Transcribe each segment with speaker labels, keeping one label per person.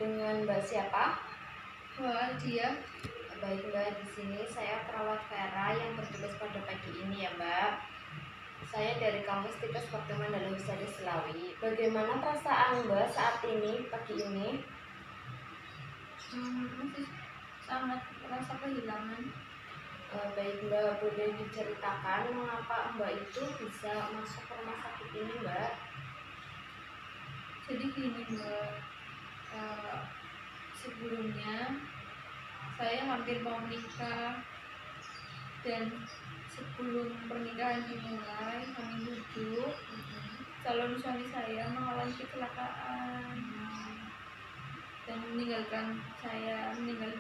Speaker 1: Dengan Mbak siapa?
Speaker 2: Dia.
Speaker 1: Baik Mbak, di sini saya perawat Vera yang bertugas pada pagi ini ya Mbak. Saya dari kampus Tikus Pertemuan Dalam Wisata Selawi. Bagaimana perasaan Mbak saat ini, pagi ini?
Speaker 2: Masih sangat merasa kehilangan.
Speaker 1: Baik Mbak, boleh diceritakan mengapa Mbak itu bisa masuk ke rumah sakit ini Mbak?
Speaker 2: Jadi gini Mbak, sebelumnya saya hampir mau nikah, dan sebelum pernikahan dimulai H-7 calon suami saya mengalami kecelakaan dan meninggal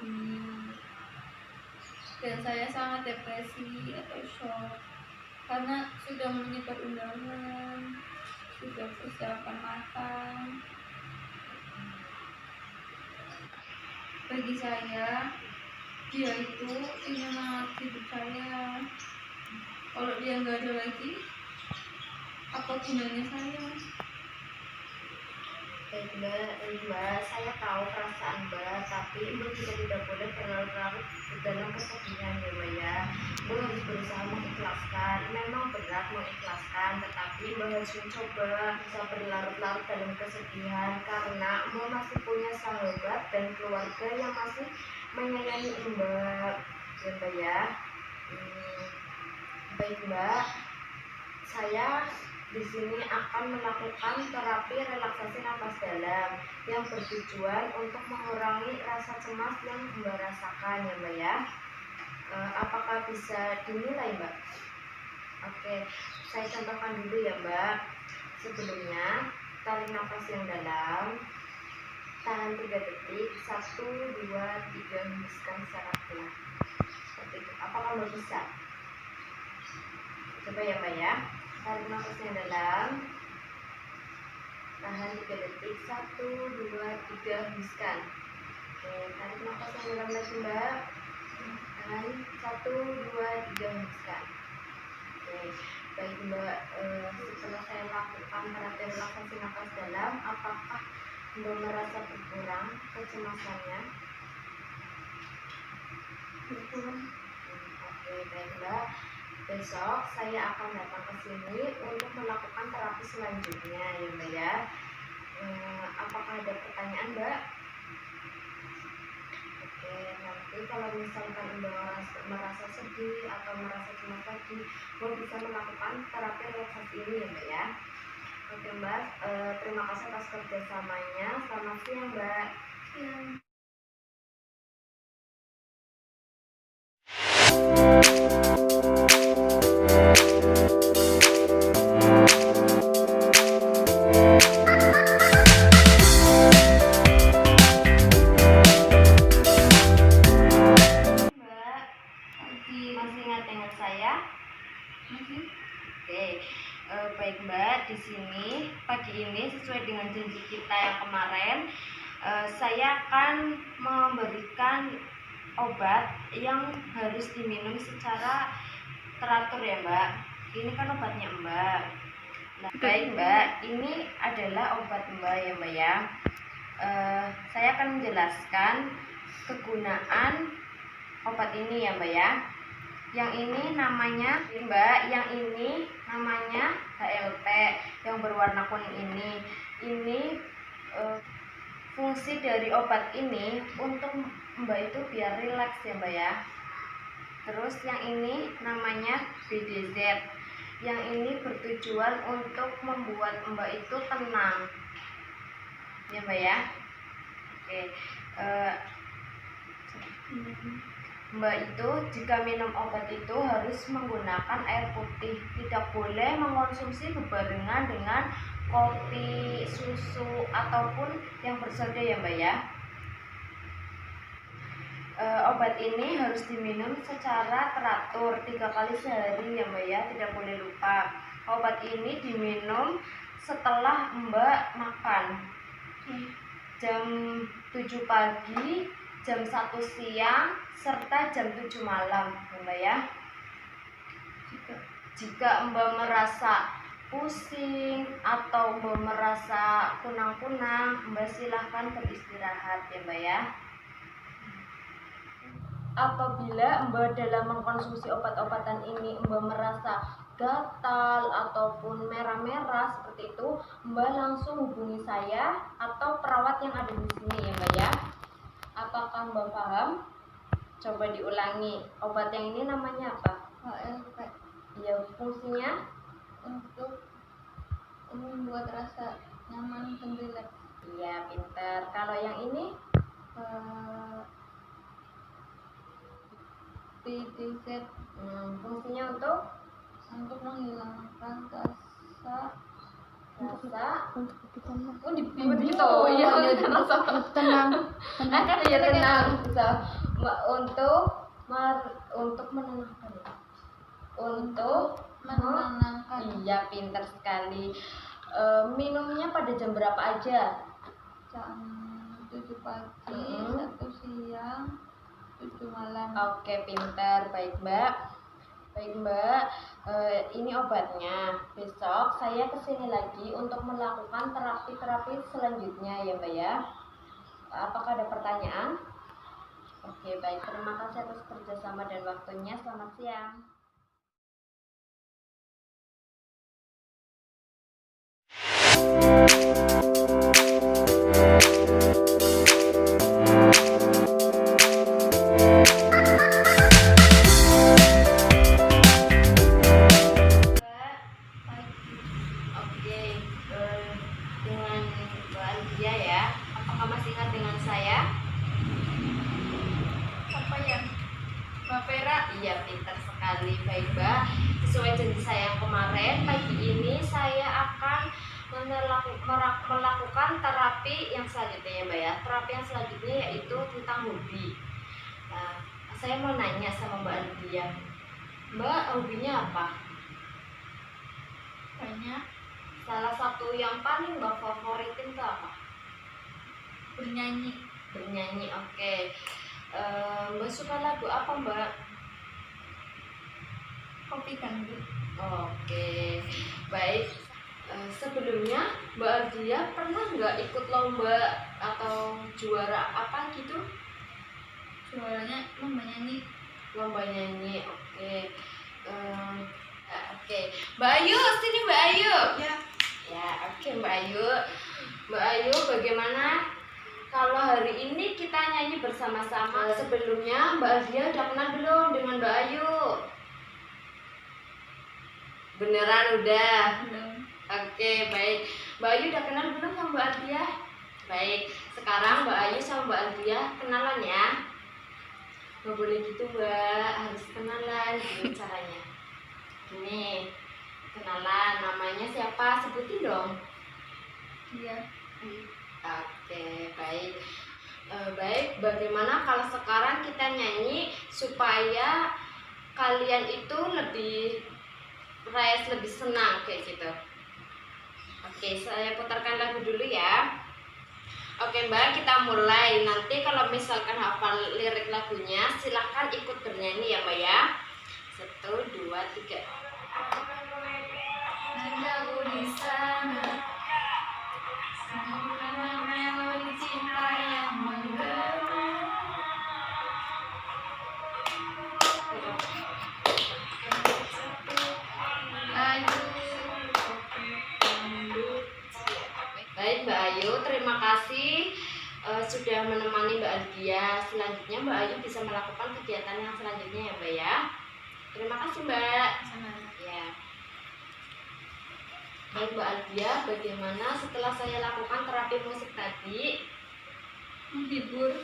Speaker 2: dunia, dan saya sangat depresi atau shock karena sudah menyebar undangan, sudah persiapan matang. Bagi saya, dia itu penyemangat hidup saya. Kalau dia nggak ada lagi, apa gunanya saya?
Speaker 1: Baik Mbak, saya tahu perasaan Mbak, tapi Mbak juga tidak boleh berlarut-larut dalam kesedihan ya Mbak ya. Mbak harus berusaha mengikhlaskan. Memang berat mengikhlaskan, tetapi Mbak harus mencoba bisa berlarut-larut dalam kesedihan karena Mbak masih punya sahabat dan keluarga yang masih menyayangi Mbak ya Mbak ya. Baik Mbak, saya di sini akan melakukan terapi relaksasi nafas dalam yang bertujuan untuk mengurangi rasa cemas yang Mbak rasakan ya Mbak ya. Apakah bisa dinilai Mbak? Oke, saya contohkan dulu ya Mbak. Sebelumnya, tarik nafas yang dalam, tahan 3 detik, 1, 2, 3, hembuskan secara pelan. Seperti itu. Apakah Mbak bisa? Coba ya Mbak ya. Tarik nafasnya dalam, tahan 3 detik, 1, 2, 3, hembuskan. Oke, tarik nafas yang dalam lagi Mbak, tahan 1, 2, 3, hembuskan. Oke, baik Mbak, setelah saya lakukan terapi relaksasi nafas dalam, apakah Mbak merasa berkurang kecemasannya?
Speaker 2: Berkurang.
Speaker 1: Oke, baik Mbak. Besok saya akan datang ke sini untuk melakukan terapi selanjutnya ya Mbak ya. Apakah ada pertanyaan Mbak? Oke, nanti kalau misalkan Mbak merasa sedih atau merasa cemas lagi, Mbak bisa melakukan terapi relaksasi ini ya Mbak ya. Oke Mbak, terima kasih atas kerjasamanya. Selamat siang Mbak.
Speaker 2: Siang.
Speaker 1: Masih ingat saya? Oke, baik Mbak, di sini pagi ini sesuai dengan janji kita yang kemarin, saya akan memberikan obat yang harus diminum secara teratur ya Mbak. Ini kan obatnya Mbak. Nah, baik Mbak, ini adalah obat Mbak ya Mbak ya. Saya akan menjelaskan kegunaan obat ini ya Mbak ya. Yang ini namanya Mbak, yang ini namanya HLT yang berwarna kuning ini. Ini fungsi dari obat ini untuk Mbak itu biar rileks ya Mbak ya. Terus yang ini namanya BDZ. Yang ini bertujuan untuk membuat Mbak itu tenang ya Mbak ya. Oke, Mbak itu jika minum obat itu harus menggunakan air putih, tidak boleh mengkonsumsi bebarengan dengan kopi, susu ataupun yang bersoda ya Mbak ya. Obat ini harus diminum secara teratur 3 kali sehari ya Mbak ya, tidak boleh lupa. Obat ini diminum setelah Mbak makan jam 7 pagi, jam 1 siang, serta jam 7 malam ya Mbak ya. Jika Mbak merasa pusing atau Mbak merasa kunang-kunang, Mbak silahkan beristirahat ya Mbak ya. Apabila Mbak dalam mengkonsumsi obat-obatan ini Mbak merasa gatal ataupun merah-merah seperti itu, Mbak langsung hubungi saya atau perawat yang ada di sini ya Mbak ya. Apakah Mbak paham? Coba diulangi. Obat yang ini namanya apa?
Speaker 2: HLP
Speaker 1: Ya, fungsinya
Speaker 2: untuk membuat rasa nyaman dan rileks.
Speaker 1: iya, pintar. Kalau yang ini
Speaker 2: PTZ
Speaker 1: fungsinya untuk
Speaker 2: menghilangkan
Speaker 1: rasa
Speaker 2: gitu
Speaker 1: iya
Speaker 2: tenang
Speaker 1: kan ya tenang bisa untuk menenangkan ya. Untuk
Speaker 2: menenangkan.
Speaker 1: iya, pintar sekali. Minumnya pada jam berapa aja?
Speaker 2: Jam 7 pagi, 1 siang, 7 malam.
Speaker 1: Oke, pintar. Baik Mbak. Ini obatnya. Besok saya kesini lagi untuk melakukan terapi selanjutnya ya Mbak ya. Apakah ada pertanyaan? Oke, baik. Terima kasih atas kerjasama dan waktunya. Selamat siang. Dengan Mbak Aldia ya, apakah masih ingat dengan saya?
Speaker 2: Apa ya? Mbak Vera?
Speaker 1: Iya, pintar sekali. Baik Mbak, sesuai janji saya yang kemarin, pagi ini saya akan melakukan terapi yang selanjutnya ya Mbak ya. Terapi yang selanjutnya yaitu tentang hobi. Nah, saya mau nanya sama Mbak Aldia, Mbak hobinya apa?
Speaker 2: Banyak.
Speaker 1: Salah satu yang paling Mbak favoritin itu apa?
Speaker 2: Bernyanyi.
Speaker 1: Bernyanyi, oke. Mbak suka lagu apa Mbak?
Speaker 2: Kopi dangdut.
Speaker 1: Oke, baik. Sebelumnya Mbak Aldia pernah nggak ikut lomba atau juara apa gitu?
Speaker 2: Juaranya lomba nyanyi.
Speaker 1: Lomba nyanyi, oke. Oke, Mbak Ayu, sini Mbak Ayu.
Speaker 2: Ya.
Speaker 1: Ya, oke Mbak Ayu. Mbak Ayu, bagaimana kalau hari ini kita nyanyi bersama-sama? Sebelumnya Mbak Aldia udah kenal belum dengan Mbak Ayu? Beneran udah?
Speaker 2: Belum.
Speaker 1: Oke, baik. Mbak Ayu udah kenal belum sama Mbak Aldia? Baik, sekarang Mbak Ayu sama Mbak Aldia kenalan ya. Nggak boleh gitu Mbak, harus kenalan. Gini caranya. Gini, kenalan. Namanya siapa? Sebutin dong.
Speaker 2: Iya.
Speaker 1: Oke, baik. Baik, bagaimana kalau sekarang kita nyanyi supaya kalian itu lebih rileks, lebih senang kayak gitu. Oke, saya putarkan lagu dulu ya. Oke Mbak, kita mulai. Nanti kalau misalkan hafal lirik lagunya, silahkan ikut bernyanyi ya Mbak ya. 1, 2, 3.
Speaker 2: Jauh di sana, melodi cinta yang menggema.
Speaker 1: Baik Mbak Ayu, terima kasih sudah menemani Mbak Aldia. Selanjutnya Mbak Ayu bisa melakukan kegiatan yang selanjutnya ya Mbak ya. Terima kasih Mbak. Ya. Baik Mbak Aldia, bagaimana setelah saya lakukan terapi musik tadi?
Speaker 2: Menghibur.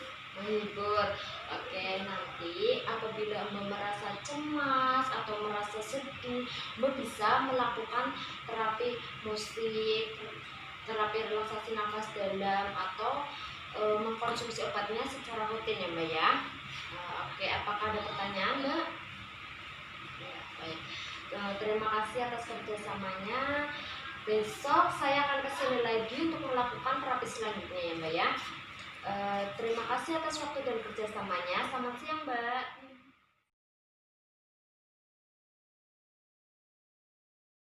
Speaker 1: Oke, nanti apabila Mbak merasa cemas atau merasa sedih, Mbak bisa melakukan terapi musik, terapi relaksasi nafas dalam, atau mengkonsumsi obatnya secara rutin ya Mbak ya. Oke, apakah ada pertanyaan Mbak? Ya, baik. Terima kasih atas kerjasamanya. Besok saya akan kesini lagi untuk melakukan terapi selanjutnya ya Mbak ya. Terima kasih atas waktu dan kerjasamanya. Selamat siang Mbak.